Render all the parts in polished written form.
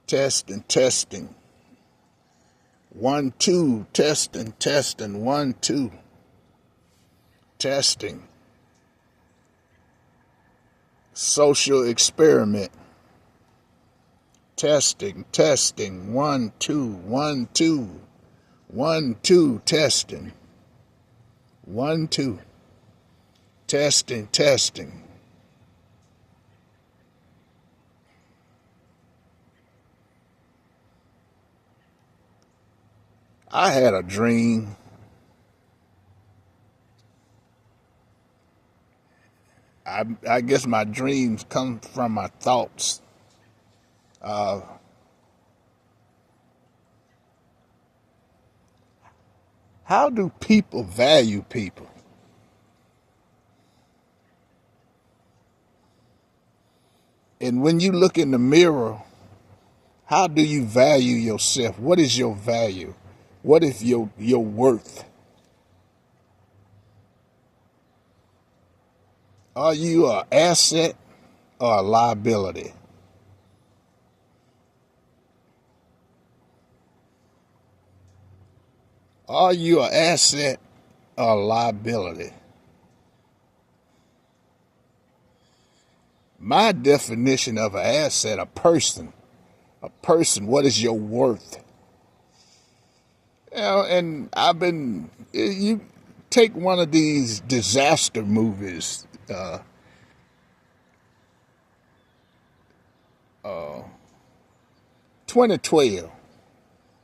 Testing, testing. 1, 2, testing, testing. 1, 2, testing. Social experiment. Testing, testing. 1, 2, 1, 2. 1, 2, testing. 1, 2. Testing, testing. I had a dream. I guess my dreams come from my thoughts. How do people value people? And when you look in the mirror, how do you value yourself? What is your value? What is your worth? Are you an asset or a liability? Are you an asset or a liability? My definition of an asset, a person, what is your worth? And you take one of these disaster movies, 2012.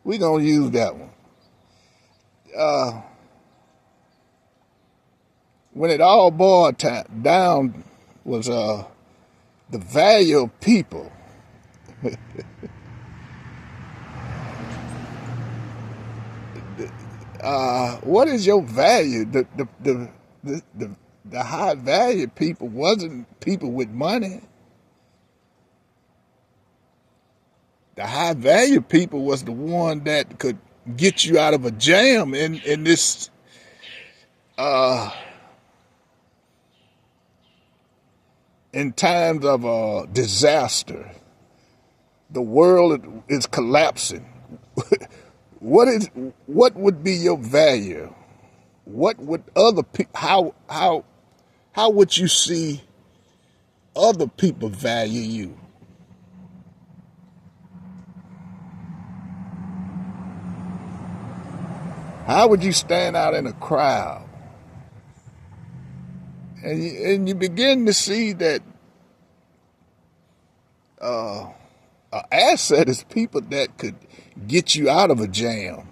We're going to use that one. When it all boiled down was the value of people. What is your value? The high value people wasn't people with money. The high value people was the one that could get you out of a jam in this in times of disaster. The world is collapsing. What would be your value? What would other people, how would you see other people value you? How would you stand out in a crowd? And you begin to see that an asset is people that could get you out of a jam.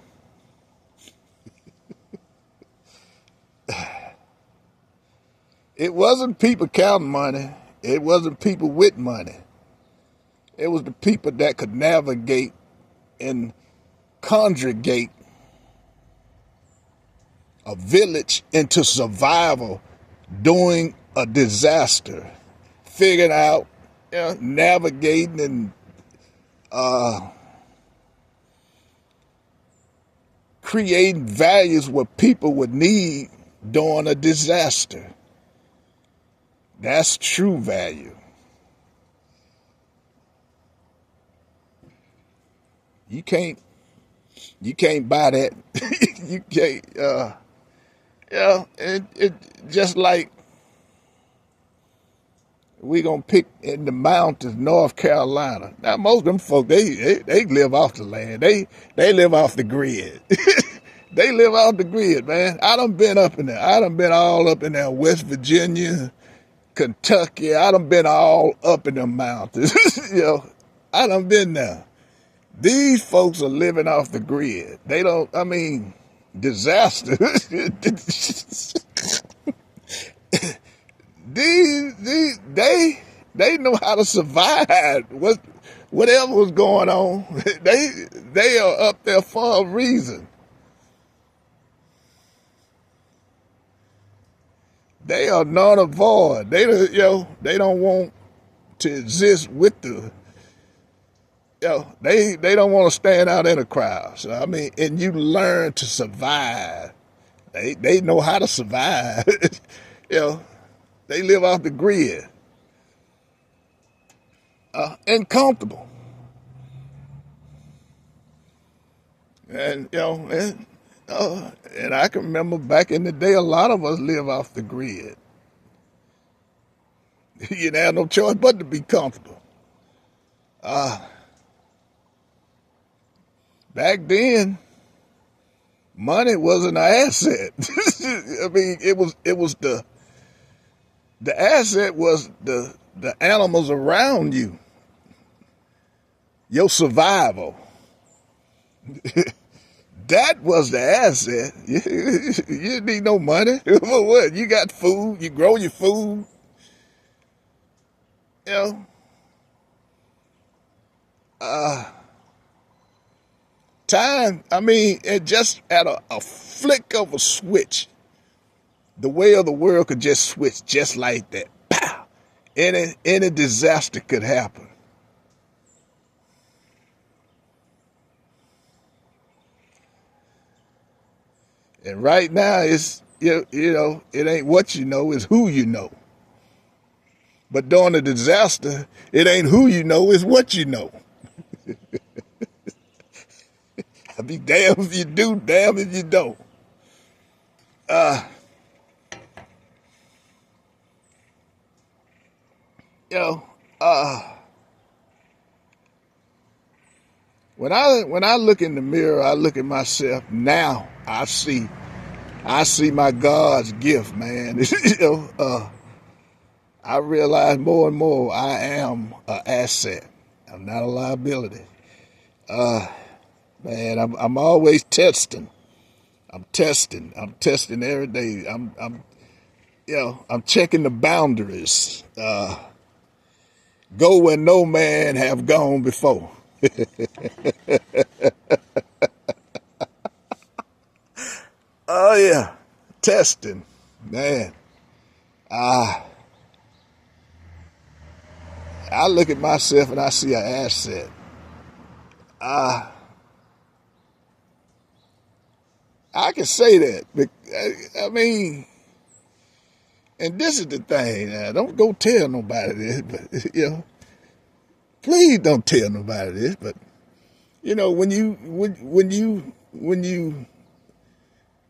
It wasn't people counting money. It wasn't people with money. It was the people that could navigate and conjugate a village into survival during a disaster, figuring out, navigating and creating values what people would need during a disaster. That's true value. You can't buy that. You can't. It just like we gonna pick in the mountains, North Carolina. Now most of them folk, they live off the land. They live off the grid. They live off the grid, man. I done been up in there. I done been all up in there, West Virginia, Kentucky. I done been all up in the mountains. I done been there. These folks are living off the grid. They don't, disaster. They know how to survive. Whatever was going on, they are up there for a reason. They are non-avoid. They don't want to exist with the. They don't want to stand out in a crowd. So and you learn to survive. They know how to survive. They live off the grid. And comfortable. And, and I can remember back in the day, a lot of us live off the grid. You didn't have no choice but to be comfortable. Back then, money wasn't an asset. I mean, it was the asset was the animals around you, your survival. That was the asset. You didn't need no money. What? You got food. You grow your food. You know, time. I mean, it just at a flick of a switch, the way of the world could just switch just like that. Pow! Any disaster could happen. And right now, it's it ain't what you know, it's who you know. But during a disaster, it ain't who you know, it's what you know. I'd be damned if you do, damned if you don't. You know, when I look in the mirror, I look at myself now. I see my God's gift, man. I realize more and more I am an asset. I'm not a liability. Man, I'm always testing. I'm testing every day. I'm checking the boundaries. Go where no man have gone before. Oh yeah, testing, man. I look at myself and I see an asset. I can say that, but I mean, and this is the thing. Don't go tell nobody this, but please don't tell nobody this. But when you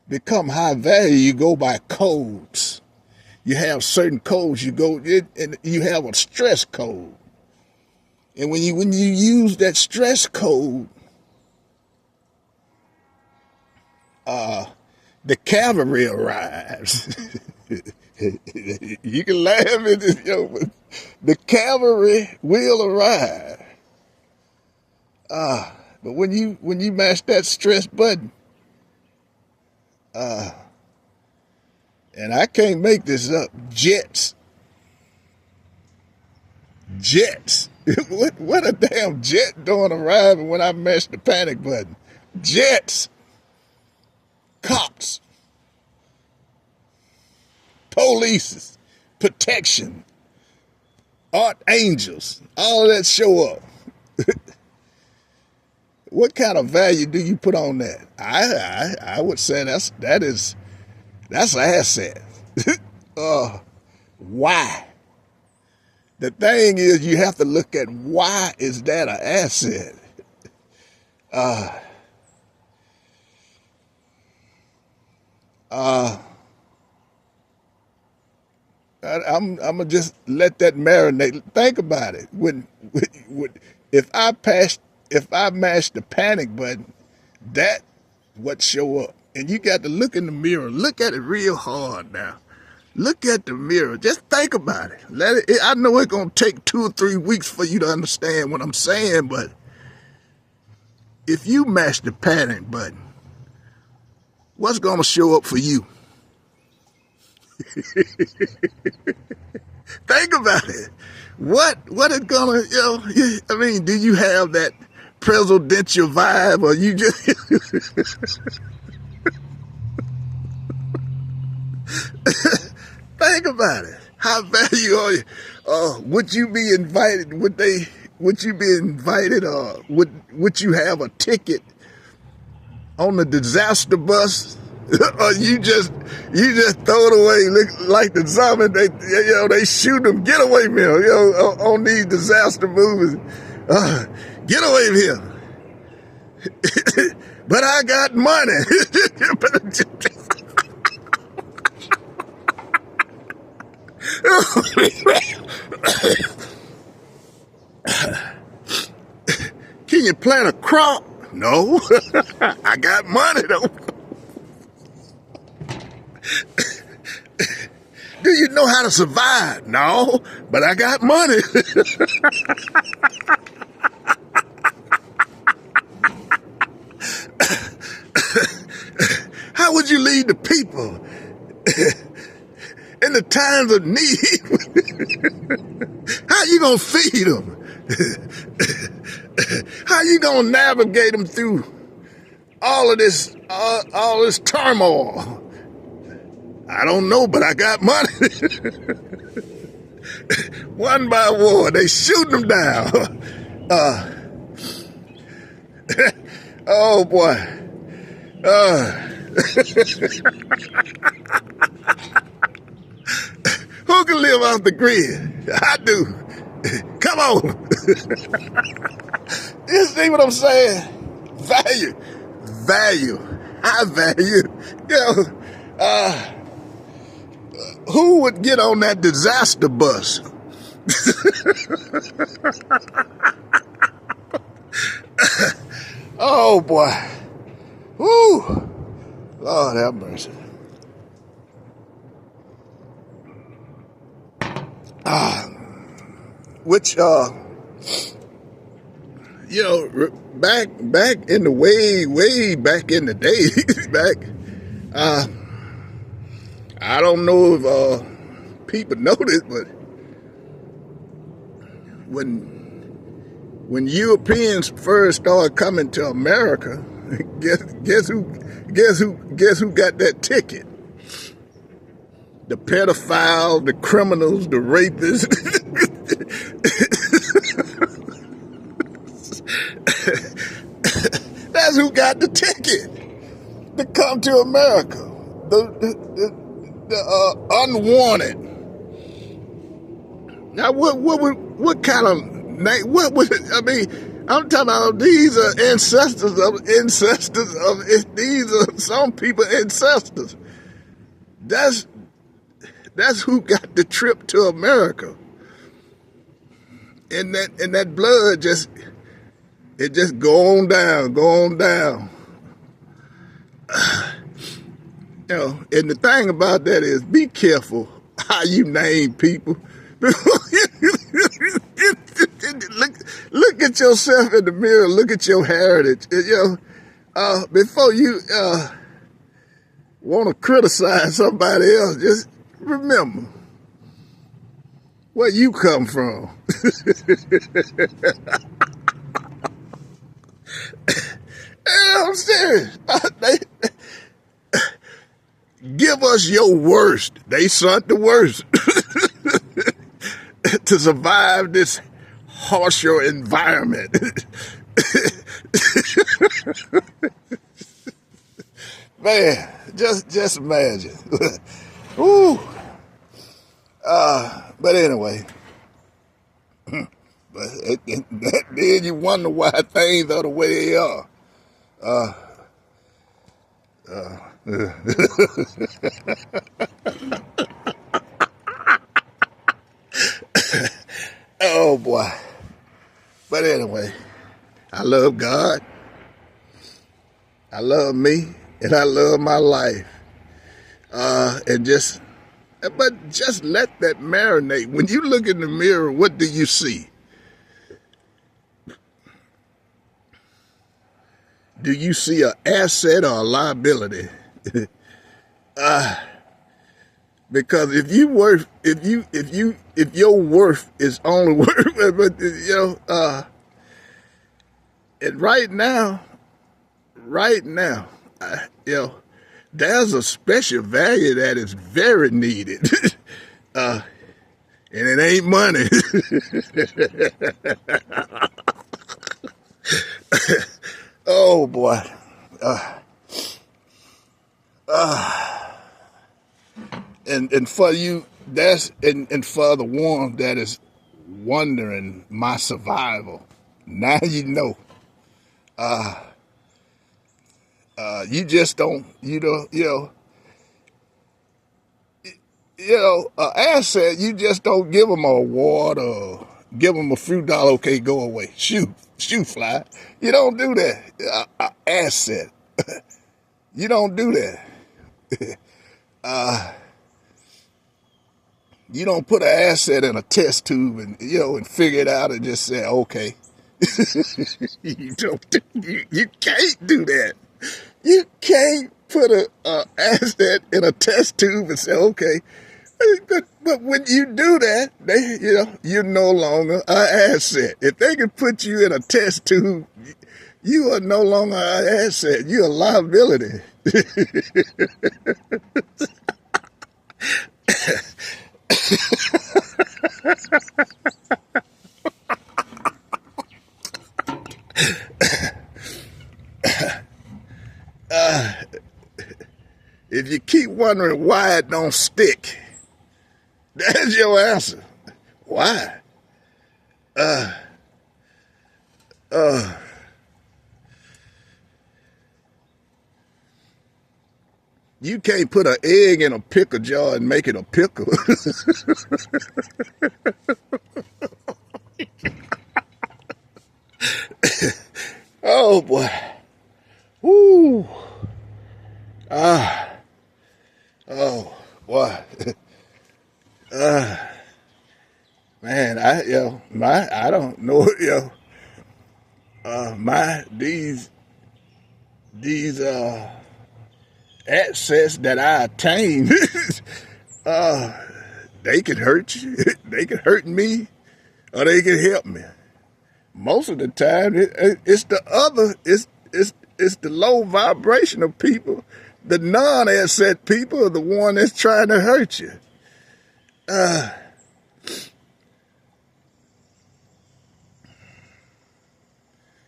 become high value, you go by codes. You have certain codes. You go and you have a stress code, and when you use that stress code, the cavalry arrives. You can laugh at this, but the cavalry will arrive. But when you mash that stress button, and I can't make this up, jets. What a damn jet doing arriving when I mash the panic button. Jets, cops, police, protection, archangels, all of that show up. What kind of value do you put on that? I would say that's an asset. Why? The thing is, you have to look at why is that an asset. I'm gonna just let that marinate. Think about it. If I mash the panic button, that what show up. And you got to look in the mirror. Look at it real hard now. Look at the mirror. Just think about it. I know it's gonna take 2 or 3 weeks for you to understand what I'm saying, but if you mash the panic button, what's gonna show up for you? Think about it. What is gonna, I mean, do you have that presidential vibe, or you just think about it? How value are you? Would you be invited? Would you be invited, or would you have a ticket on the disaster bus? Or you just throw it away, look like the zombie. They shoot them. Get away from him. On these disaster movies, get away from him. but I got money. Can you plant a crop? No. I got money though. Do you know how to survive? No, but I got money. How would you lead the people in the times of need? How you gonna feed them? How you gonna navigate them through all this turmoil? I don't know, but I got money. One by one, they shooting them down. Oh boy. Who can live off the grid? I do. Come on. You see what I'm saying? Value, high value. Who would get on that disaster bus? Oh boy. Woo. Lord have mercy. Which back in the way back in the day, I don't know if people know this, but when Europeans first started coming to America, guess who got that ticket? The pedophiles, the criminals, the rapists. That's who got the ticket to come to America. The unwanted. Now, what kind of name? What was it? I mean, I'm talking about these are ancestors of. These are some people ancestors. That's who got the trip to America. And that blood just go on down. And the thing about that is, be careful how you name people. Look at yourself in the mirror. Look at your heritage. Before you want to criticize somebody else, just remember where you come from. I'm serious. Give us your worst. They sought the worst to survive this harsher environment. Man, just imagine. Ooh. But anyway, then you wonder why things are the way they are. Oh boy. But anyway, I love God. I love me, and I love my life. But just let that marinate. When you look in the mirror, what do you see? Do you see an asset or a liability? Because if your worth is only worth, and right now, there's a special value that is very needed, and it ain't money. Oh boy. And for you, and for the one that is wondering my survival, now you know. You just don't, an asset, you just don't give them an award or give them a few dollars, okay, go away. Shoot, fly. You don't do that. Asset. You don't do that. You don't put an asset in a test tube and figure it out and just say, okay. You can't do that. You can't put an asset in a test tube and say, okay. But when you do that, you're no longer an asset. If they can put you in a test tube, you are no longer an asset. You're a liability. If you keep wondering why it don't stick, that's your answer. Why? You can't put an egg in a pickle jar and make it a pickle. Oh boy. Woo. Oh boy. Man, I don't know, these assets that I attain, they can hurt you, they can hurt me, or they can help me. Most of the time, it's the low vibrational people, the non-asset people are the one that's trying to hurt you.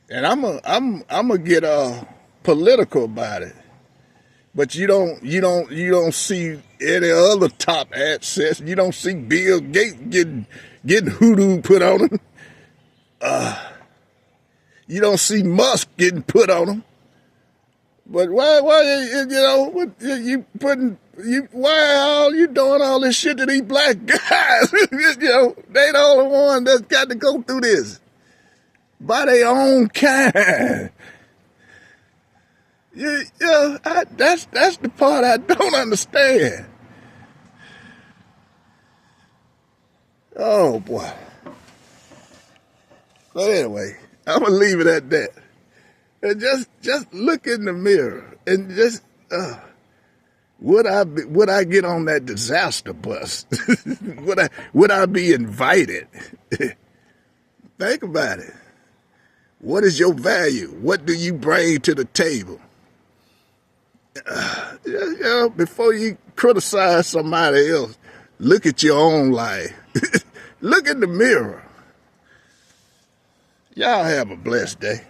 And I'm gonna get political about it. But you don't see any other top assets. You don't see Bill Gates getting hoodoo put on him. You don't see Musk getting put on him. But why are you doing all this shit to these black guys? They the only one that's got to go through this by their own kind. That's the part I don't understand. Oh boy. But anyway, I'm gonna leave it at that. And just look in the mirror and just would I get on that disaster bus? would I be invited? Think about it. What is your value? What do you bring to the table? Before you criticize somebody else, look at your own life. Look in the mirror. Y'all have a blessed day.